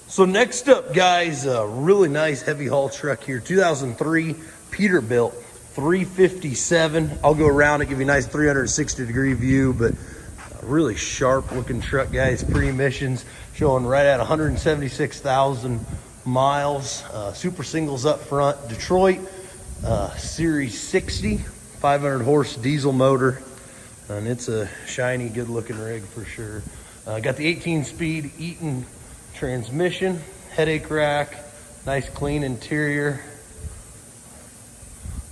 So next up, guys, a really nice heavy haul truck here, 2003 Peterbilt 357. I'll go around and give you a nice 360-degree view, but a really sharp looking truck, guys. Pre-emissions showing right at 176,000 miles. Super singles up front. Detroit Series 60, 500 horse diesel motor, and it's a shiny, good looking rig for sure. Got the 18-speed Eaton transmission, headache rack, nice clean interior,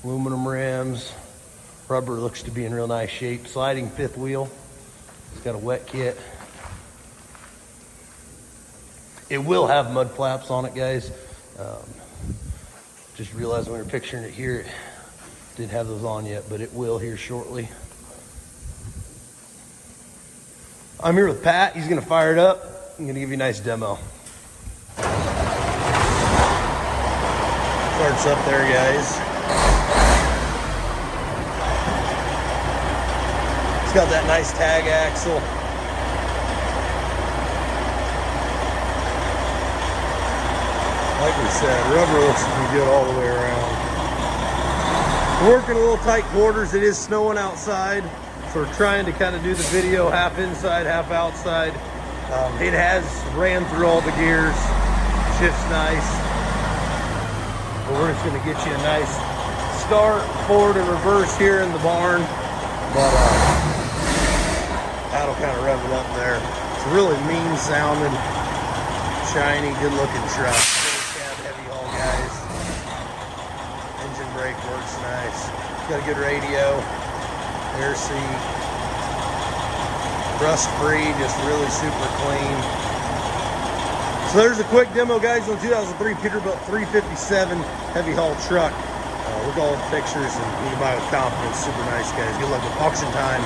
aluminum rims, rubber looks to be in real nice shape, sliding fifth wheel. It's got a wet kit. It will have mud flaps on it, guys. Just realized when we were picturing it here, it didn't have those on yet, but it will here shortly. I'm here with Pat. He's gonna fire it up. I'm gonna give you a nice demo. Starts up there, guys. It's got that nice tag axle. Like we said, rubber looks to be good all the way around. We're working a little tight quarters. It is snowing outside, so we're trying to kind of do the video half inside, half outside. It has ran through all the gears. Shift's nice. But we're just going to get you a nice start, forward and reverse here in the barn. But that'll kind of rev it up there. It's a really mean sounding, shiny, good looking truck. Heavy haul, guys. Engine brake works nice. Got a good radio, air seat. Rust free, just really super clean. So there's a quick demo, guys, on 2003 Peterbilt 357 heavy haul truck. Look at all the pictures, and you can buy it with confidence. Super nice, guys. Good luck with auction time,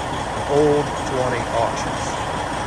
Old 20 Auctions.